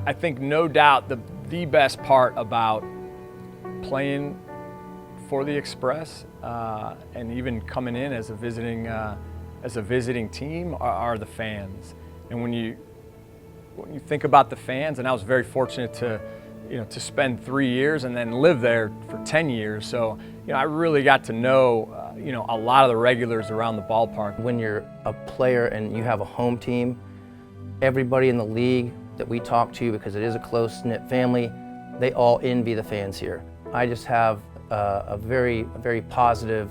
I think no doubt the best part about playing for the Express and even coming in as a visiting team are the fans. And when you think about the fans, and I was very fortunate to spend 3 years and then live there for 10 years. So, I really got to know, a lot of the regulars around the ballpark. When you're a player and you have a home team, everybody in the league that we talk to, because it is a close-knit family, they all envy the fans here. I just have a very positive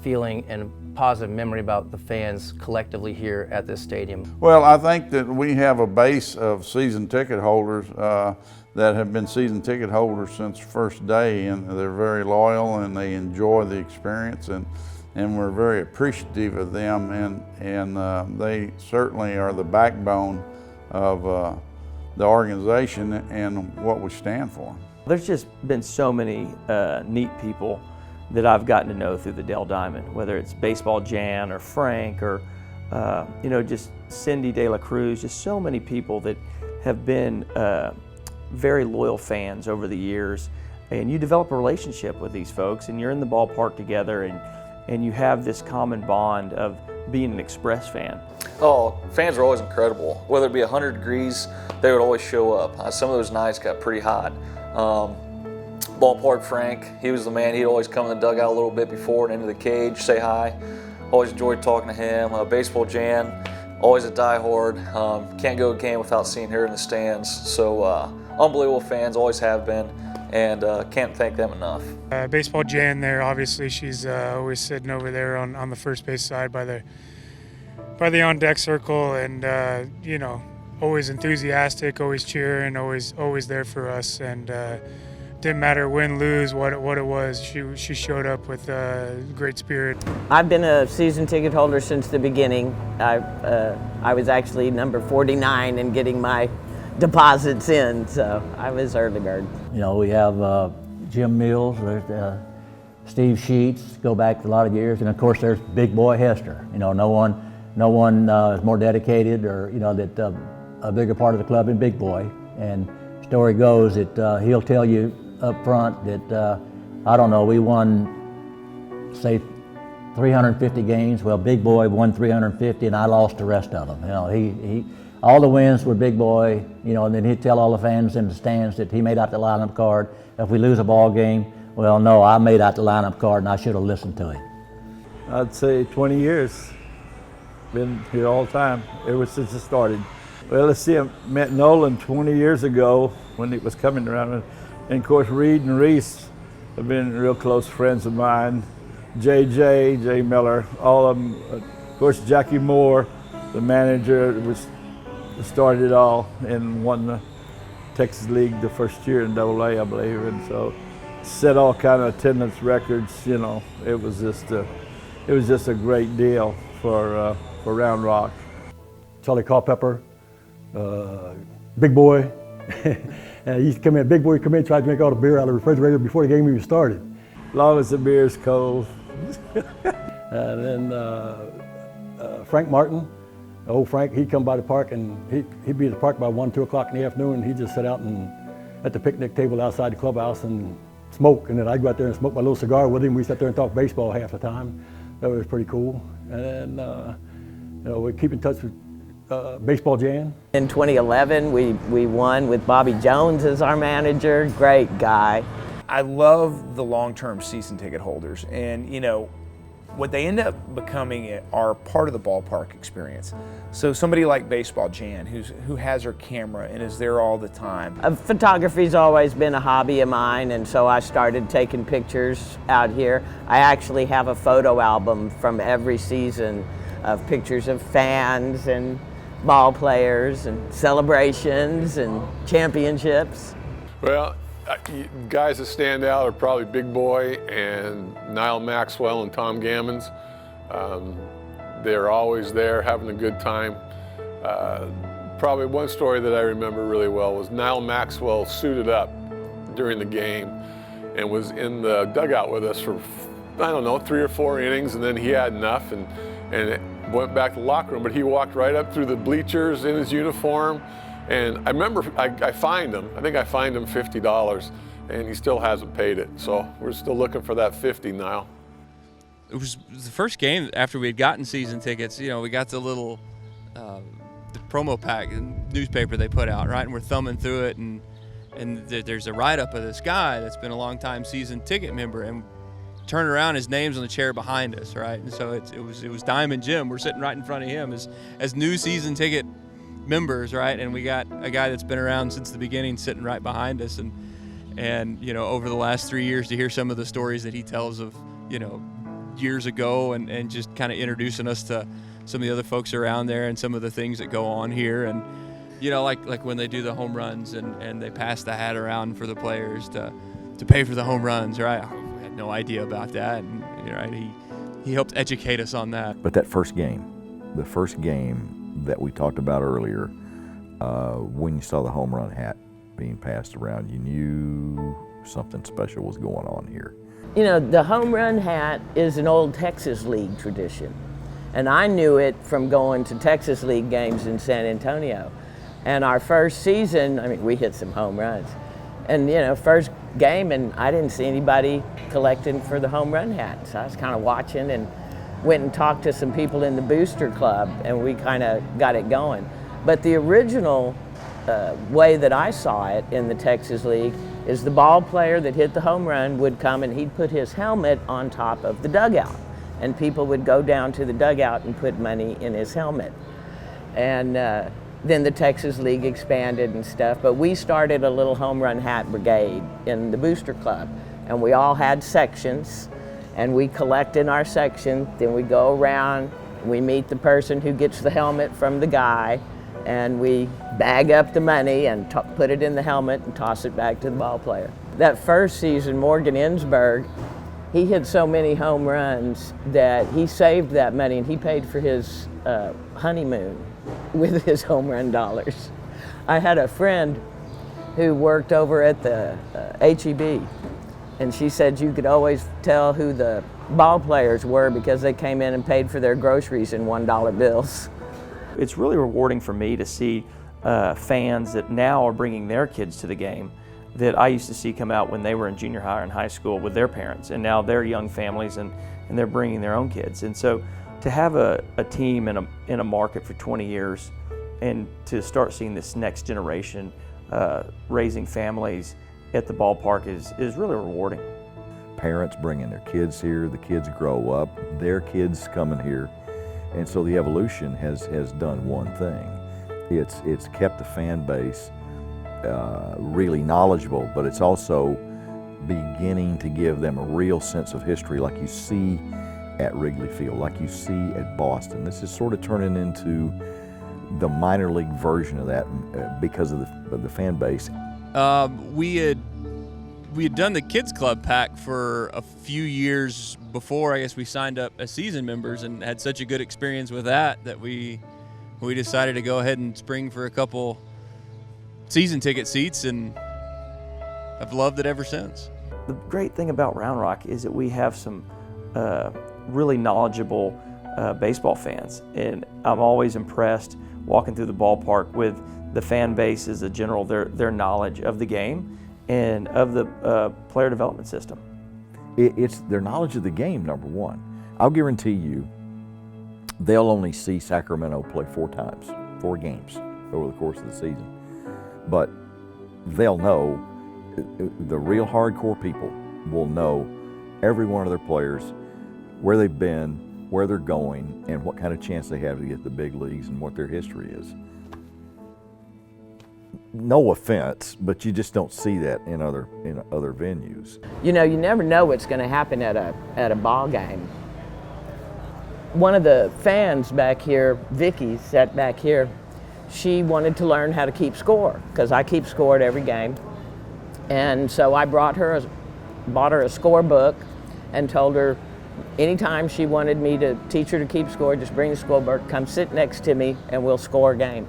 feeling and positive memory about the fans collectively here at this stadium. Well, I think that we have a base of season ticket holders that have been season ticket holders since first day, and they're very loyal and they enjoy the experience, and we're very appreciative of them, and they certainly are the backbone of the organization and what we stand for. There's just been so many neat people that I've gotten to know through the Dell Diamond, whether it's Baseball Jan or Frank or just Cindy De La Cruz, just so many people that have been very loyal fans over the years. And you develop a relationship with these folks, and you're in the ballpark together, and you have this common bond of being an Express fan. Oh, fans are always incredible. Whether it be 100 degrees, they would always show up. Some of those nights got pretty hot. Ballpark Frank, he was the man. He'd always come in the dugout a little bit before and into the cage, say hi. Always enjoyed talking to him. Baseball Jan, always a diehard. Can't go a game without seeing her in the stands. So unbelievable fans, always have been, and can't thank them enough. Baseball Jan there, obviously she's always sitting over there on the first base side by the on deck circle, and always enthusiastic, always cheering, always there for us, and didn't matter win, lose, what it was. She showed up with great spirit. I've been a season ticket holder since the beginning. I was actually number 49 in getting my deposits in, so I was early bird. We have Jim Mills, there's Steve Sheets, go back a lot of years, and of course there's Big Boy Hester. No one is more dedicated or that a bigger part of the club than Big Boy. And story goes that he'll tell you up front that I don't know, we won say 350 games. Well, Big Boy won 350 and I lost the rest of them. He all the wins were Big Boy, and then he'd tell all the fans in the stands that he made out the lineup card. If we lose a ball game, well, no, I made out the lineup card and I should have listened to him. I'd say 20 years. Been here all the time, ever since it started. Well, let's see, I met Nolan 20 years ago when he was coming around. And of course, Reed and Reese have been real close friends of mine. Jay Miller, all of them. Of course, Jackie Moore, the manager, started it all and won the Texas League the first year in AA, I believe. And so set all kind of attendance records, It was just a great deal for Round Rock. Charlie Culpepper, Big Boy. And he used to come in, Big Boy come in, tried to make all the beer out of the refrigerator before the game even started. As long as the beer's cold. And then Frank Martin, old Frank, he'd come by the park and he'd be at the park by 1, 2 o'clock in the afternoon, and he'd just sit out at the picnic table outside the clubhouse and smoke. And then I'd go out there and smoke my little cigar with him. We sat there and talk baseball half the time. That was pretty cool. And then we keep in touch with Baseball Jan. In 2011, we won with Bobby Jones as our manager. Great guy. I love the long-term season ticket holders, and what they end up becoming are part of the ballpark experience. So somebody like Baseball Jan, who has her camera and is there all the time. Photography's always been a hobby of mine, and so I started taking pictures out here. I actually have a photo album from every season of pictures of fans and ball players and celebrations and championships. Well, guys that stand out are probably Big Boy and Nile Maxwell and Tom Gammons. They're always there having a good time. Probably one story that I remember really well was Nile Maxwell suited up during the game and was in the dugout with us for, 3 or 4 innings, and then he had enough and went back to the locker room, but he walked right up through the bleachers in his uniform And I remember I fined him. I think I fined him $50, and he still hasn't paid it. So we're still looking for that 50 now. It was the first game after we had gotten season tickets. You know, we got the little the promo pack and newspaper they put out, right? And we're thumbing through it, and there's a write-up of this guy that's been a long-time season ticket member, and turn around, his name's on the chair behind us, right? And so it was Diamond Jim. We're sitting right in front of him as new season ticket members, right? And we got a guy that's been around since the beginning sitting right behind us, and you know, over the last 3 years, to hear some of the stories that he tells of, you know, years ago, and just kind of introducing us to some of the other folks around there and some of the things that go on here. And you know, like when they do the home runs and they pass the hat around for the players to pay for the home runs, right? I had no idea about that, and you know, he helped educate us on that. But that first game, the first game that we talked about earlier, when you saw the home run hat being passed around, you knew something special was going on here. You know, the home run hat is an old Texas League tradition. And I knew it from going to Texas League games in San Antonio. And our first season, I mean, we hit some home runs. And, you know, first game, and I didn't see anybody collecting for the home run hat. So I was kind of watching and went and talked to some people in the booster club, and we kind of got it going. But the original way that I saw it in the Texas League is the ball player that hit the home run would come and he'd put his helmet on top of the dugout. And people would go down to the dugout and put money in his helmet. And then the Texas League expanded and stuff, but we started a little home run hat brigade in the booster club. And we all had sections, and we collect in our section, then we go around, we meet the person who gets the helmet from the guy, and we bag up the money and put it in the helmet and toss it back to the ball player. That first season, Morgan Ensberg, he hit so many home runs that he saved that money, and he paid for his honeymoon with his home run dollars. I had a friend who worked over at the HEB, and she said you could always tell who the ball players were because they came in and paid for their groceries in $1 bills. It's really rewarding for me to see fans that now are bringing their kids to the game that I used to see come out when they were in junior high or in high school with their parents, and now they're young families and they're bringing their own kids. And so to have a team in a market for 20 years and to start seeing this next generation raising families at the ballpark is really rewarding. Parents bringing their kids here, the kids grow up, their kids coming here, and so the evolution has done one thing. It's kept the fan base really knowledgeable, but it's also beginning to give them a real sense of history like you see at Wrigley Field, like you see at Boston. This is sort of turning into the minor league version of that because of the fan base. We had done the Kids Club pack for a few years before I guess we signed up as season members, and had such a good experience with that we decided to go ahead and spring for a couple season ticket seats, and I've loved it ever since. The great thing about Round Rock is that we have some really knowledgeable baseball fans, and I'm always impressed walking through the ballpark with the fan base as a general, their knowledge of the game and of the player development system. It's their knowledge of the game, number one. I'll guarantee you they'll only see Sacramento play 4 games over the course of the season. But they'll know, the real hardcore people will know every one of their players, where they've been, where they're going, and what kind of chance they have to get to the big leagues and what their history is. No offense, but you just don't see that in other venues. You know, you never know what's going to happen at a ball game. One of the fans back here, Vicky, sat back here. She wanted to learn how to keep score because I keep score at every game, and so I bought her a score book and told her anytime she wanted me to teach her to keep score, just bring the score book, come sit next to me, and we'll score a game.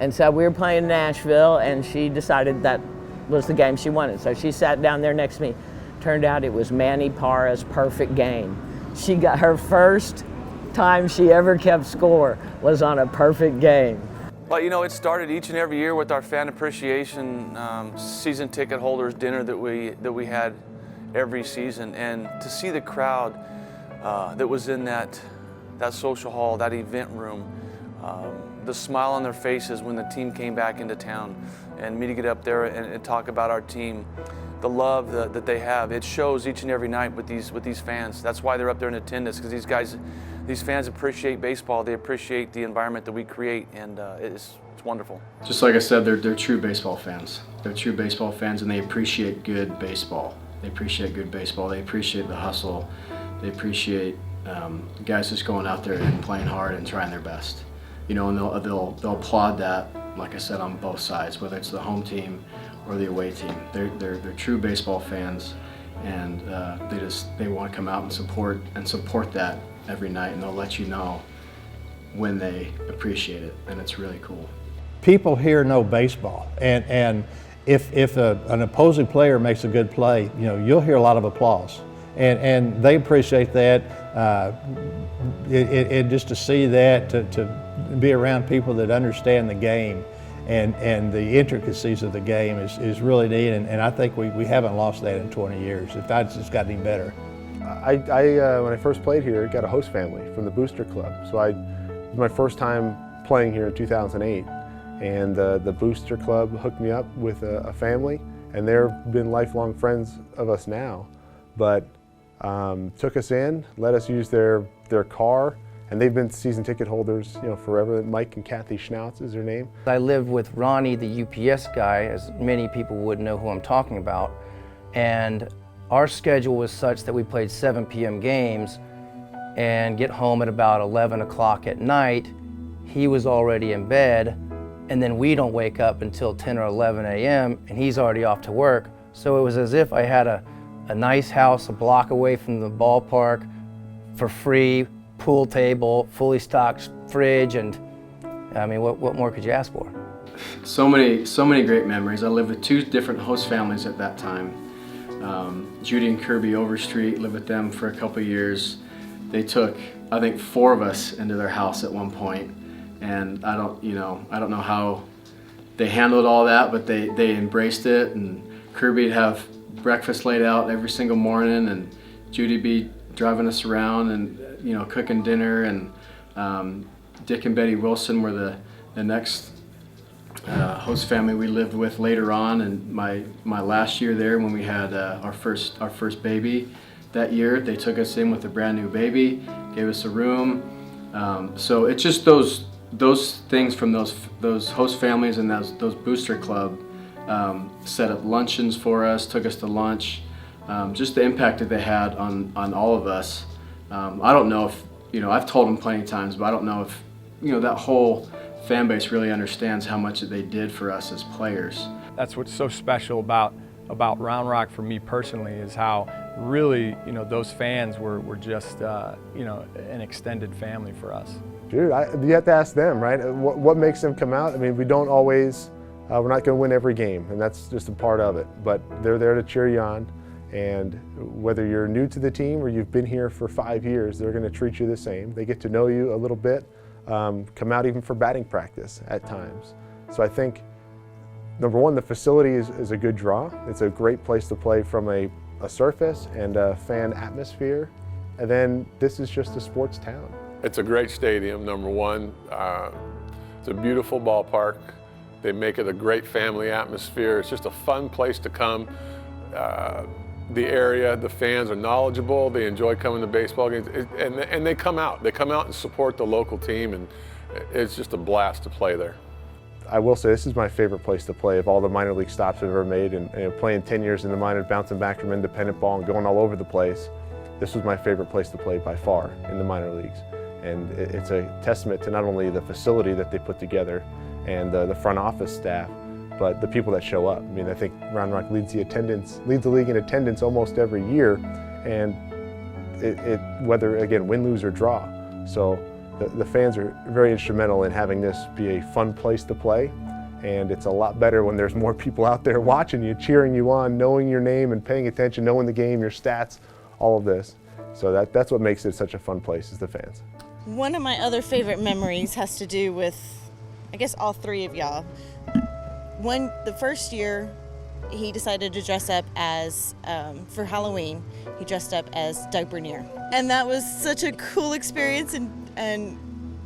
And so we were playing Nashville, and she decided that was the game she wanted. So she sat down there next to me. Turned out it was Manny Parra's perfect game. She got her first time she ever kept score was on a perfect game. Well, you know, it started each and every year with our fan appreciation season ticket holders dinner that we had every season, and to see the crowd that was in that social hall, that event room, the smile on their faces when the team came back into town, and me to get up there and talk about our team, the love that they have. It shows each and every night with these fans. That's why they're up there in attendance, because these fans appreciate baseball. They appreciate the environment that we create, and it's wonderful. Just like I said, they're true baseball fans. They're true baseball fans, and they appreciate good baseball. They appreciate good baseball. They appreciate the hustle. They appreciate guys just going out there and playing hard and trying their best. You know, and they'll applaud that, like I said, on both sides, whether it's the home team or the away team. They're true baseball fans, and they want to come out and support that every night, and they'll let you know when they appreciate it, and it's really cool. People here know baseball, and if an opposing player makes a good play, you know, you'll hear a lot of applause, and they appreciate that. And just to see that, to be around people that understand the game and the intricacies of the game is really neat, and I think we haven't lost that in 20 years. In fact, it's gotten even better. When I first played here, got a host family from the Booster Club. So it was my first time playing here in 2008, and the Booster Club hooked me up with a family, and they've been lifelong friends of us now. But took us in, let us use their car, and they've been season ticket holders, you know, forever. Mike and Kathy Schnautz is their name. I lived with Ronnie, the UPS guy, as many people would know who I'm talking about, and our schedule was such that we played 7 p.m. games and get home at about 11 o'clock at night. He was already in bed, and then we don't wake up until 10 or 11 a.m. and he's already off to work. So it was as if I had a nice house a block away from the ballpark for free, pool table, fully stocked fridge, and I mean, what more could you ask for? So many great memories. I lived with 2 different host families at that time. Judy and Kirby Overstreet, lived with them for a couple of years. They took, I think, 4 of us into their house at one point, and I don't know how they handled all that, but they embraced it. And Kirby'd have breakfast laid out every single morning, and Judy'd be driving us around and cooking dinner. And Dick and Betty Wilson were the next host family we lived with later on. And my last year there, when we had our first baby that year, they took us in with a brand new baby, gave us a room. So it's just those things from those host families and those Booster Club set up luncheons for us, took us to lunch. Just the impact that they had on all of us. I don't know if, I've told them plenty of times, but I don't know if, that whole fan base really understands how much that they did for us as players. That's what's so special about Round Rock for me personally, is how really, those fans were just, an extended family for us. Dude, you have to ask them, right? What makes them come out? I mean, we don't always, we're not going to win every game, and that's just a part of it, but they're there to cheer you on. And whether you're new to the team or you've been here for 5 years, they're going to treat you the same. They get to know you a little bit, come out even for batting practice at times. So I think, number one, the facility is a good draw. It's a great place to play from a surface and a fan atmosphere. And then this is just a sports town. It's a great stadium, number one. It's a beautiful ballpark. They make it a great family atmosphere. It's just a fun place to come. The area, the fans are knowledgeable. They enjoy coming to baseball games, and they come out. They come out and support the local team, and it's just a blast to play there. I will say this is my favorite place to play of all the minor league stops I've ever made, and playing 10 years in the minors, bouncing back from independent ball and going all over the place. This was my favorite place to play by far in the minor leagues. And it's a testament to not only the facility that they put together and the front office staff, but the people that show up. I mean, I think Round Rock leads the league in attendance almost every year, and whether, again, win, lose, or draw. So the fans are very instrumental in having this be a fun place to play, and it's a lot better when there's more people out there watching you, cheering you on, knowing your name and paying attention, knowing the game, your stats, all of this. So that's what makes it such a fun place, is the fans. One of my other favorite memories has to do with I guess all three of y'all. The first year, he decided to dress up as, for Halloween, he dressed up as Doug Bernier. And that was such a cool experience, and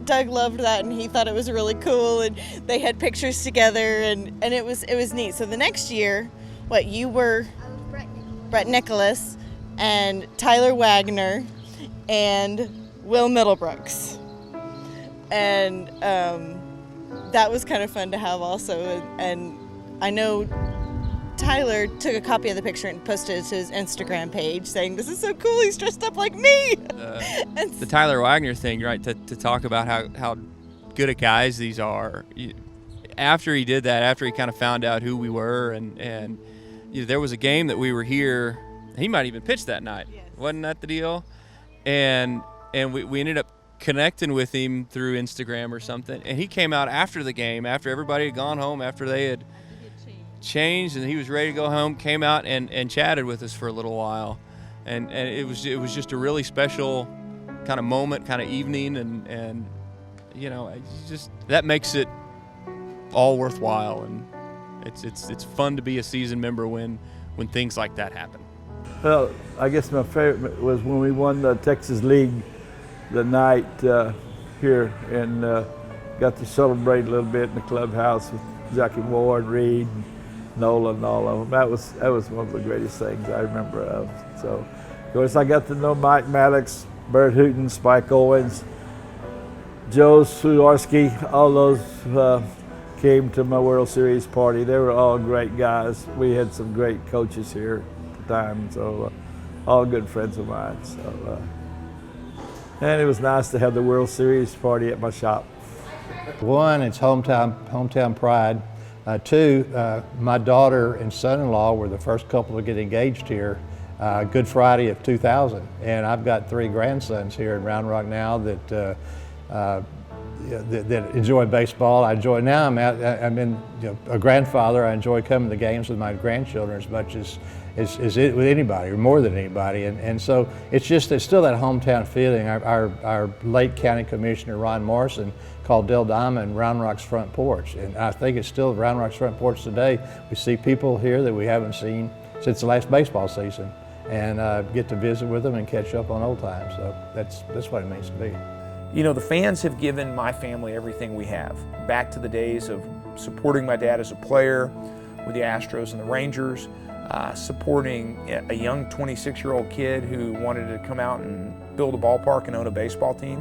Doug loved that, and he thought it was really cool, and they had pictures together, and it was neat. So the next year, you were Brett Nicholas and Tyler Wagner and Will Middlebrooks. And that was kind of fun to have also. And I know Tyler took a copy of the picture and posted it to his Instagram page saying, "This is so cool, he's dressed up like me." The Tyler Wagner thing, right, to talk about how good at guys these are. After he did that, after he kind of found out who we were, and there was a game that we were here, he might even pitch that night. Yes. Wasn't that the deal? And we ended up connecting with him through Instagram or something, and he came out after the game, after everybody had gone home, after they had changed and he was ready to go home, came out and chatted with us for a little while, and it was just a really special kind of moment, kind of evening, and just that makes it all worthwhile, and it's fun to be a season member when things like that happen. Well, I guess my favorite was when we won the Texas League the night here, and got to celebrate a little bit in the clubhouse with Jackie Ward, Reed, Nolan, and all of them. That was one of the greatest things I remember of. So, of course, I got to know Mike Maddox, Bert Hooton, Spike Owens, Joe Sudarski. All those came to my World Series party. They were all great guys. We had some great coaches here at the time, so all good friends of mine. So, and it was nice to have the World Series party at my shop. One, it's hometown pride. Two, my daughter and son-in-law were the first couple to get engaged here Good Friday of 2000, and I've got 3 grandsons here in Round Rock now that enjoy baseball. I enjoy now. I'm in a grandfather. I enjoy coming to games with my grandchildren as much as it with anybody, or more than anybody, and so it's still that hometown feeling. Our late county commissioner Ron Morrison called Dell Diamond Round Rock's front porch, and I think it's still Round Rock's front porch today. We see people here that we haven't seen since the last baseball season, and get to visit with them and catch up on old times. So that's what it means to me. The fans have given my family everything we have. Back to the days of supporting my dad as a player with the Astros and the Rangers, supporting a young 26-year-old kid who wanted to come out and build a ballpark and own a baseball team.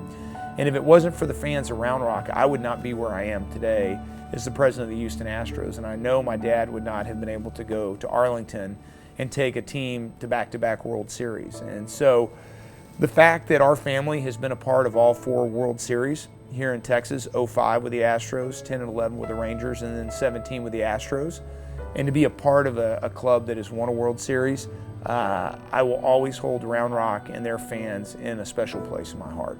And if it wasn't for the fans of Round Rock, I would not be where I am today as the president of the Houston Astros. And I know my dad would not have been able to go to Arlington and take a team to back-to-back World Series. And so the fact that our family has been a part of all 4 World Series here in Texas, 05 with the Astros, 10 and 11 with the Rangers, and then 17 with the Astros, and to be a part of a club that has won a World Series, I will always hold Round Rock and their fans in a special place in my heart.